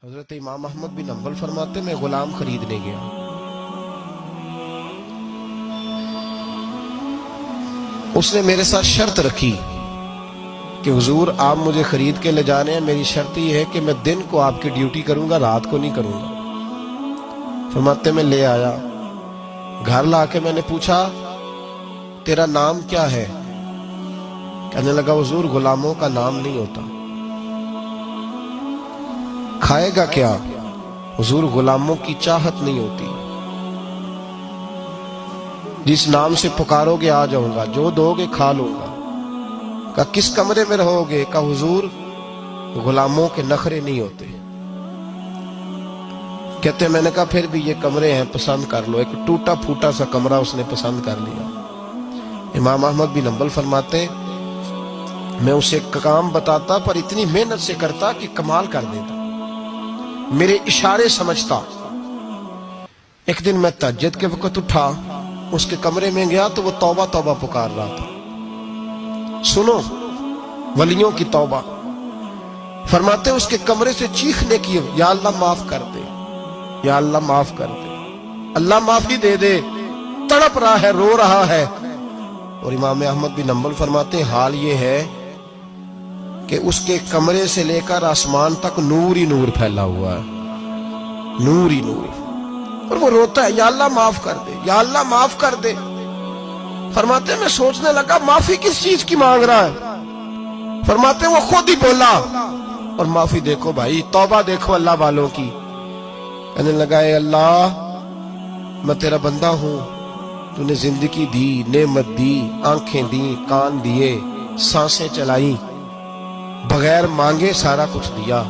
حضرت امام احمد بن حنبل فرماتے میں غلام خریدنے گیا. اس نے میرے ساتھ شرط رکھی کہ حضور آپ مجھے خرید کے لے جانے ہیں، میری شرط یہ ہے کہ میں دن کو آپ کی ڈیوٹی کروں گا، رات کو نہیں کروں گا. فرماتے میں لے آیا، گھر لا کے میں نے پوچھا تیرا نام کیا ہے؟ کہنے لگا حضور غلاموں کا نام نہیں ہوتا. کھائے گا کیا؟ حضور غلاموں کی چاہت نہیں ہوتی، جس نام سے پکارو گے آ جاؤں گا، جو دو گے کھا لوں گا. کہا کس کمرے میں رہو گے؟ کہا حضور غلاموں کے نخرے نہیں ہوتے. کہتے میں نے کہا پھر بھی یہ کمرے ہیں پسند کر لو. ایک ٹوٹا پھوٹا سا کمرہ اس نے پسند کر لیا. امام احمد بن حنبل فرماتے میں اسے کام بتاتا پر اتنی محنت سے کرتا کہ کمال کر دیتا، میرے اشارے سمجھتا. ایک دن میں تہجد کے وقت اٹھا، اس کے کمرے میں گیا تو وہ توبہ توبہ پکار رہا تھا. سنو ولیوں کی توبہ. فرماتے اس کے کمرے سے چیخنے کی، یا اللہ معاف کر دے، یا اللہ معاف کر دے، اللہ معافی دے دے. تڑپ رہا ہے، رو رہا ہے. اور امام احمد بن حنبل فرماتے حال یہ ہے کہ اس کے کمرے سے لے کر آسمان تک نور ہی نور پھیلا ہوا ہے، نور ہی نور. اور وہ روتا ہے یا اللہ معاف کر دے، یا اللہ معاف کر دے. فرماتے میں سوچنے لگا معافی کس چیز کی مانگ رہا ہے. فرماتے وہ خود ہی بولا. اور معافی دیکھو بھائی، توبہ دیکھو اللہ والوں کی. کہنے لگا اے اللہ میں تیرا بندہ ہوں، تو نے زندگی دی، نعمت دی، آنکھیں دی، کان دیے، سانسیں چلائی، بغیر مانگے سارا کچھ دیا.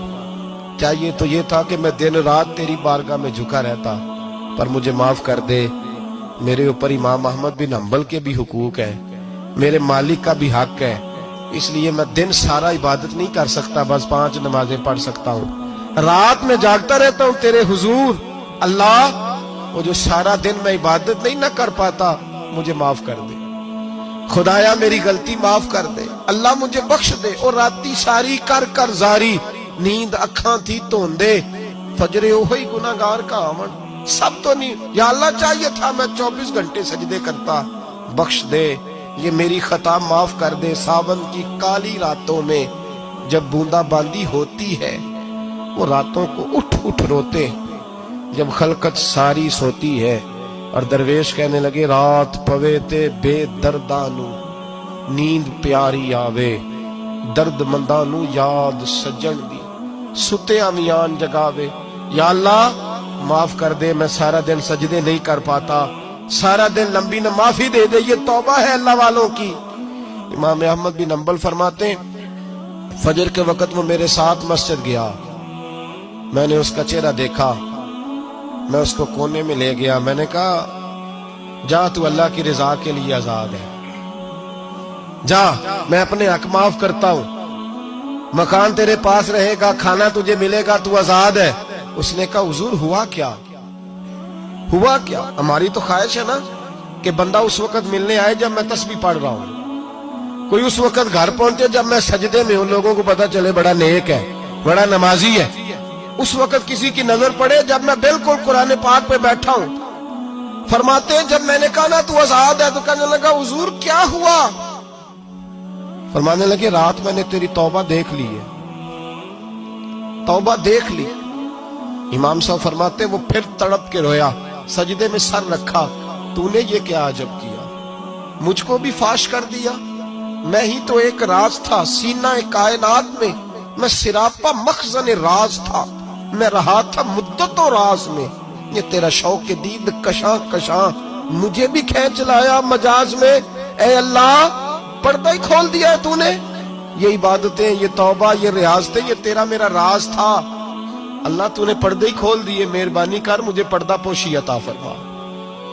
چاہیے تو یہ تھا کہ میں دن رات تیری بارگاہ میں جھکا رہتا، پر مجھے معاف کر دے. میرے اوپر امام احمد بن حنبل کے بھی حقوق ہے، میرے مالک کا بھی حق ہے، اس لیے میں دن سارا عبادت نہیں کر سکتا، بس 5 نمازیں پڑھ سکتا ہوں. رات میں جاگتا رہتا ہوں تیرے حضور. اللہ وہ جو سارا دن میں عبادت نہیں نہ کر پاتا مجھے معاف کر دے. خدایا میری غلطی معاف کر دے، اللہ مجھے بخش دے. اور راتی ساری کر کر زاری، نیند اکھاں تھی توندے، فجر اوہی گناہگار کا آمن. سب تو نہیں، یا اللہ چاہیے تھا میں 24 گھنٹے سجدے کرتا. بخش دے، یہ میری خطا معاف کر دے. ساون کی کالی راتوں میں جب بوندا باندی ہوتی ہے، وہ راتوں کو اٹھ اٹھ روتے جب خلقت ساری سوتی ہے. اور درویش کہنے لگے رات پوے تے بے دردانو نیند پیاری آوے، درد مندانو یاد سجن دی ستے امیان جگاوے. یا اللہ معاف کر دے، میں سارا دن سجدے نہیں کر پاتا، سارا دن لمبی نہ معافی دے دے. یہ توبہ ہے اللہ والوں کی. امام احمد بن حنبل فرماتے فجر کے وقت وہ میرے ساتھ مسجد گیا، میں نے اس کا چہرہ دیکھا، میں اس کو کونے میں لے گیا. میں نے کہا جا تو اللہ کی رضا کے لیے آزاد ہے، جا میں اپنے حق معاف کرتا ہوں، مکان تیرے پاس رہے گا، کھانا تجھے ملے گا، تو آزاد ہے. اس نے کہا حضور ہوا کیا؟ ہوا کیا؟ ہماری تو خواہش ہے نا کہ بندہ اس وقت ملنے آئے جب میں تسبیح پڑھ رہا ہوں، کوئی اس وقت گھر پہنچے جب میں سجدے میں ہوں، لوگوں کو پتا چلے بڑا نیک ہے، بڑا نمازی ہے. اس وقت کسی کی نظر پڑے جب میں بالکل قرآن پاک پہ بیٹھا ہوں. فرماتے ہیں جب میں نے کہا نا تو آزاد ہے، تو کہنے لگا حضور کیا ہوا؟ فرمانے لگے رات میں نے تیری توبہ دیکھ لی ہے، توبہ دیکھ لی. امام صاحب فرماتے وہ پھر تڑپ کے رویا، سجدے میں سر رکھا. تو نے یہ کیا عجب کیا، مجھ کو بھی فاش کر دیا. میں ہی تو ایک راز تھا سینہ کائنات میں، میں سراپا مخزن راز تھا، میں رہا تھا مدتوں راز میں. یہ تیرا شوق دید کشاں کشاں مجھے بھی کھینچ لایا مجاز میں. اے اللہ پردہ ہی کھول دیا ہے تو نے. یہ عبادتیں، یہ توبہ، یہ ریاضتیں، یہ تیرا میرا راز تھا. اللہ تو نے پردے ہی کھول دیے، مہربانی کر مجھے پردہ پوشی عطا فرما.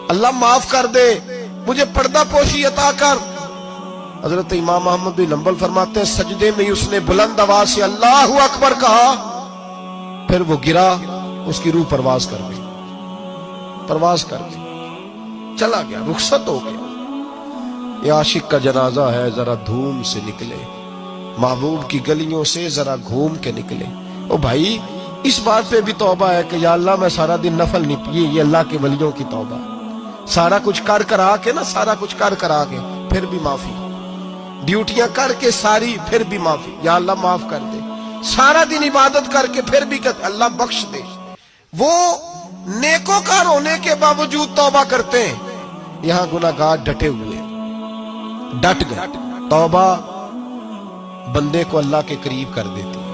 اللہ معاف کر دے، مجھے پردہ پوشی عطا کر. حضرت امام احمد بن حنبل فرماتے ہیں سجدے میں اس نے بلند آواز سے اللہ اکبر کہا، پھر وہ گرا، اس کی روح پرواز کر گئی، پرواز کر گئی، چلا گیا، رخصت ہو گیا. یہ عاشق کا جنازہ ہے، ذرا دھوم سے نکلے، محبوب کی گلیوں سے ذرا گھوم کے نکلے. او بھائی اس بات پہ بھی توبہ ہے کہ یا اللہ میں سارا دن نفل نہیں پی، یہ اللہ کے ولیوں کی توبہ، سارا کچھ کر کرا کے نا، سارا کچھ کر کرا کے پھر بھی معافی، ڈیوٹیاں کر کے ساری پھر بھی معافی، یا اللہ معاف کر دے، سارا دن عبادت کر کے پھر بھی اللہ بخش دے۔ وہ نیکوکار ہونے کے باوجود توبہ کرتے ہیں، یہاں گناہگار ڈٹے ہوئے، ڈٹ گئے۔ توبہ بندے کو اللہ کے قریب کر دیتی ہے۔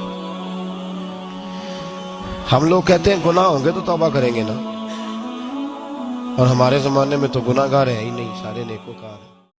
ہم لوگ کہتے ہیں گناہ ہوں گے تو توبہ کریں گے نا، اور ہمارے زمانے میں تو گناہگار ہے ہی نہیں، سارے نیکوکار ہیں۔